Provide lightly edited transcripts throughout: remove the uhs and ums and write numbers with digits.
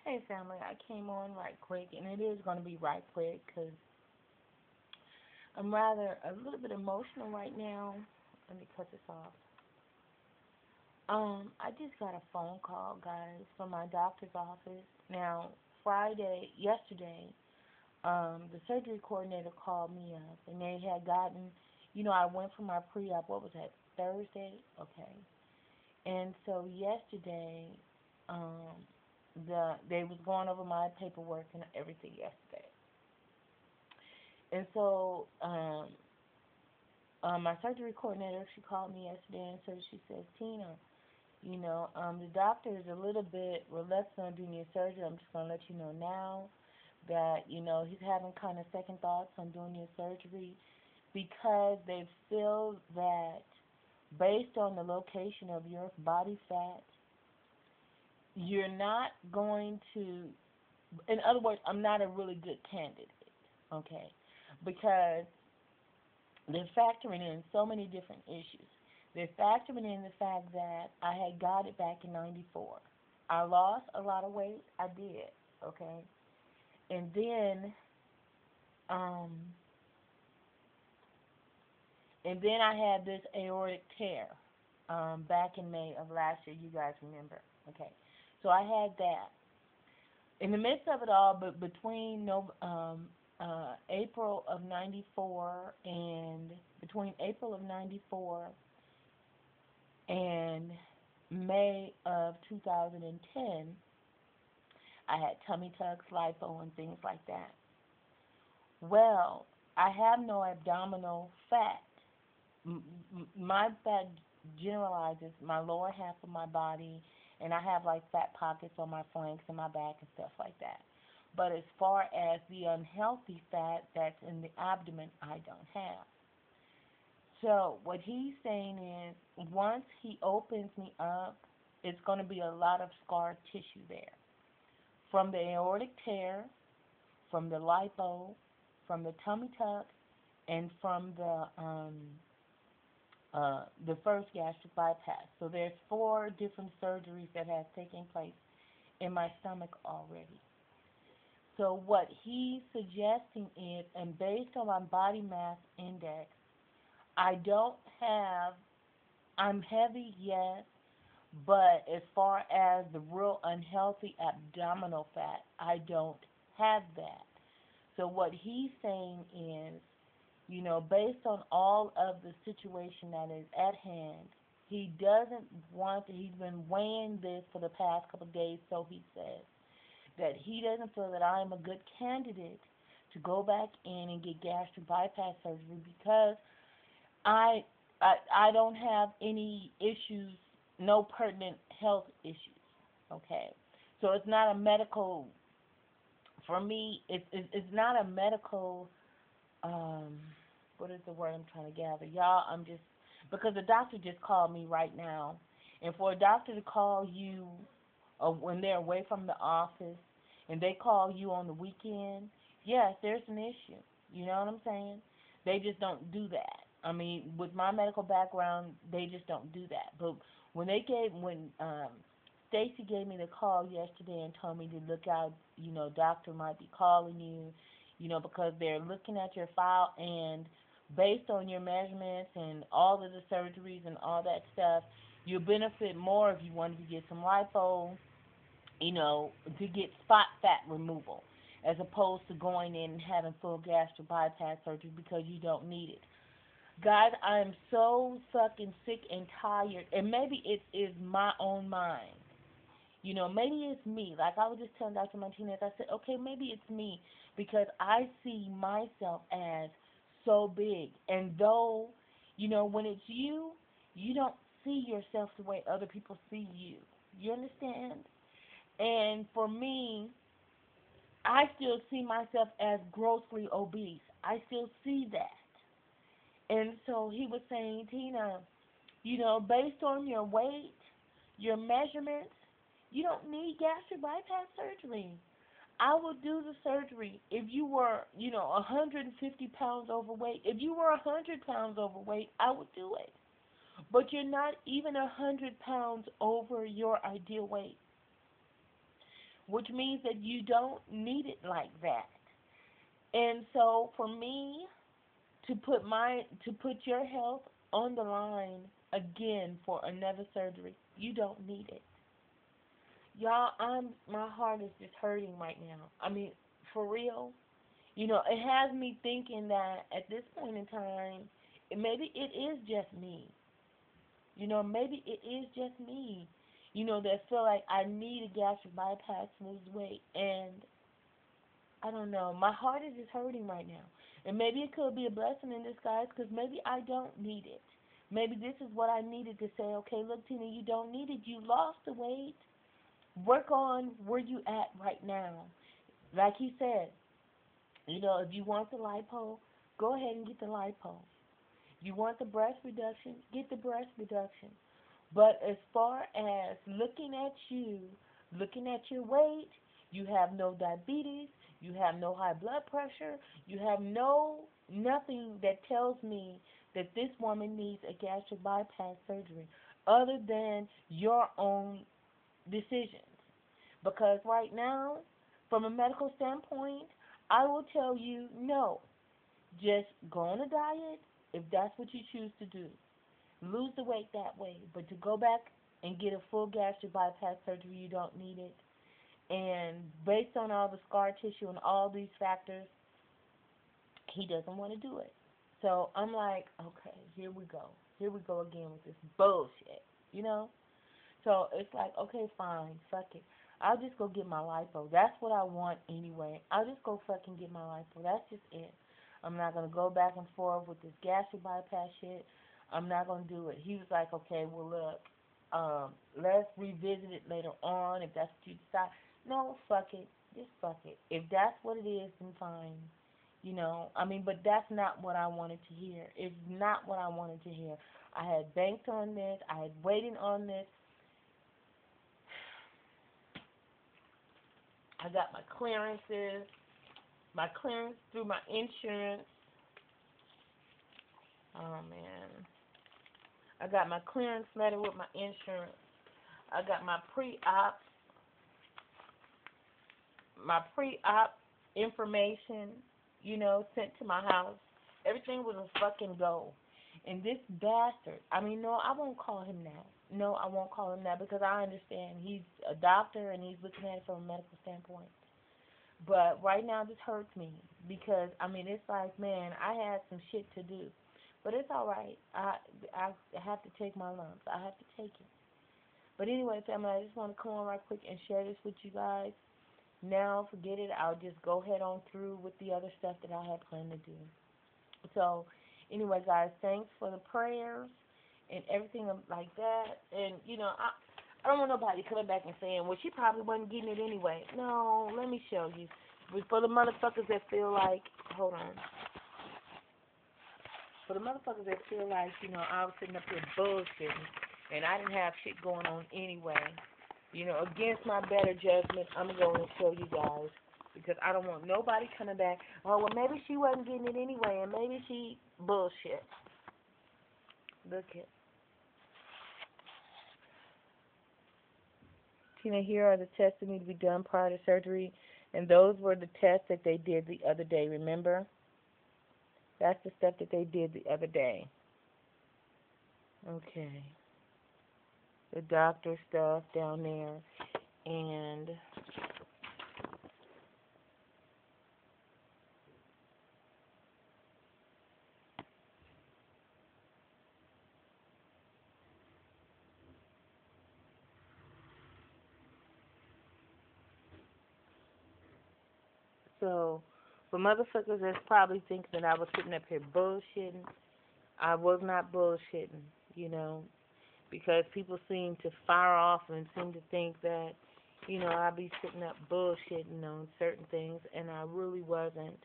Hey family, I came on right quick, and it is going to be right quick because I'm rather a little bit emotional right now. Let me cut this off. I just got a phone call, guys, from my doctor's office. Now, yesterday, the surgery coordinator called me up, and they had gotten, I went for my pre-op. What was that? Thursday, okay. And so yesterday, um, they was going over my paperwork and everything yesterday. And so my surgery coordinator, she called me yesterday and so she says, Tina, the doctor is a little bit reluctant on doing your surgery. I'm just going to let you know now that, he's having kind of second thoughts on doing your surgery because they feel that based on the location of your body fat, you're not going to, in other words, I'm not a really good candidate, okay? Because they're factoring in so many different issues. They're factoring in the fact that I had got it back in '94. I lost a lot of weight. I did, okay? And then, um, I had this aortic tear back in May of last year. You guys remember, okay? So I had that. In the midst of it all, but between no, April of '94 and between April of '94 and May of 2010, I had tummy tucks, lipo, and things like that. Well, I have no abdominal fat. My fat generalizes my lower half of my body, and I have like fat pockets on my flanks and my back and stuff like that. But as far as the unhealthy fat that's in the abdomen, I don't have. So what he's saying is, once he opens me up, it's going to be a lot of scar tissue there, from the aortic tear, from the lipo, from the tummy tuck, and from the first gastric bypass. So there's four different surgeries that have taken place in my stomach already. So what he's suggesting is, and based on my body mass index, I don't have, I'm heavy, yes, but as far as the real unhealthy abdominal fat, I don't have that. So what he's saying is, based on all of the situation that is at hand, he doesn't want to, he's been weighing this for the past couple of days, so he says, that he doesn't feel that I am a good candidate to go back in and get gastric bypass surgery because I I don't have any issues, no pertinent health issues. Okay, so it's not a medical for me. It's not a medical. Um, what is the word I'm trying to gather, y'all? I'm just because the doctor just called me right now, and for a doctor to call you when they're away from the office and they call you on the weekend, yes, there's an issue. You know what I'm saying? They just don't do that. I mean, with my medical background, they just don't do that. But when Stacy gave me the call yesterday and told me to look out, doctor might be calling you, because they're looking at your file and based on your measurements and all of the surgeries and all that stuff, you'll benefit more if you wanted to get some lipo, to get spot fat removal, as opposed to going in and having full gastric bypass surgery because you don't need it. Guys, I am so fucking sick and tired, and maybe it is my own mind. Maybe it's me. Like I was just telling Dr. Martinez, I said, okay, maybe it's me because I see myself as so big. And though, when it's you, you don't see yourself the way other people see you. You understand? And for me, I still see myself as grossly obese. I still see that. And so he was saying, Tina, based on your weight, your measurements, you don't need gastric bypass surgery. I would do the surgery if you were, 150 pounds overweight. If you were 100 pounds overweight, I would do it. But you're not even 100 pounds over your ideal weight. which means that you don't need it like that. And so for me to put your health on the line again for another surgery, you don't need it. Y'all, my heart is just hurting right now. I mean, for real. It has me thinking that at this point in time, maybe it is just me. Maybe it is just me. That feel like I need a gastric bypass to lose weight, and I don't know. My heart is just hurting right now. And maybe it could be a blessing in disguise because maybe I don't need it. Maybe this is what I needed to say, okay, look, Tina, you don't need it. You lost the weight. Work on where you at right now. Like he said, if you want the lipo, go ahead and get the lipo. You want the breast reduction, get the breast reduction. But as far as looking at your weight, you have no diabetes, you have no high blood pressure, you have nothing that tells me that this woman needs a gastric bypass surgery other than your own decisions. Because right now, from a medical standpoint, I will tell you no. Just go on a diet if that's what you choose to do. Lose the weight that way. But to go back and get a full gastric bypass surgery, you don't need it. And based on all the scar tissue and all these factors, he doesn't want to do it. So I'm like, okay, here we go. Here we go again with this bullshit, you know? So it's like, okay, fine, fuck it. I'll just go get my lipo. That's what I want anyway. I'll just go fucking get my lipo. That's just it. I'm not going to go back and forth with this gastric bypass shit. I'm not going to do it. He was like, okay, well, look, let's revisit it later on if that's what you decide. No, fuck it. Just fuck it. If that's what it is, then fine. But that's not what I wanted to hear. It's not what I wanted to hear. I had banked on this. I had waited on this. I got my clearance through my insurance. Oh, man. I got my clearance letter with my insurance. I got my pre-op information, sent to my house. Everything was a fucking go. And this bastard, no, I won't call him that. No, I won't call him that because I understand he's a doctor and he's looking at it from a medical standpoint. But right now this hurts me because, it's like, man, I had some shit to do. But it's all right. I have to take my lumps. I have to take it. But anyway, family, I just want to come on right quick and share this with you guys. Now, forget it. I'll just go head on through with the other stuff that I had planned to do. So, anyway, guys, thanks for the prayers and everything like that. And, I don't want nobody coming back and saying, well, she probably wasn't getting it anyway. No, let me show you. But for the motherfuckers that feel like, hold on. For the motherfuckers that feel like, I was sitting up here bullshitting and I didn't have shit going on anyway, against my better judgment, I'm going to show you guys because I don't want nobody coming back, oh, well, maybe she wasn't getting it anyway and maybe she bullshit. Look at Tina, here are the tests that need to be done prior to surgery, and those were the tests that they did the other day, remember? That's the stuff that they did the other day. Okay. The doctor stuff down there, and so for motherfuckers that's probably thinking that I was sitting up here bullshitting, I was not bullshitting, because people seem to fire off and seem to think that, I'll be sitting up bullshitting on certain things, and I really wasn't,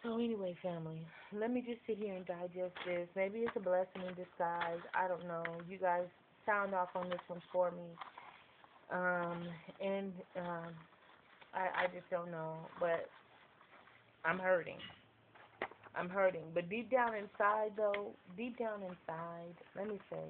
So anyway, family, let me just sit here and digest this. Maybe it's a blessing in disguise. I don't know. You guys sound off on this one for me. And I just don't know, but I'm hurting. I'm hurting. But deep down inside, though, let me say,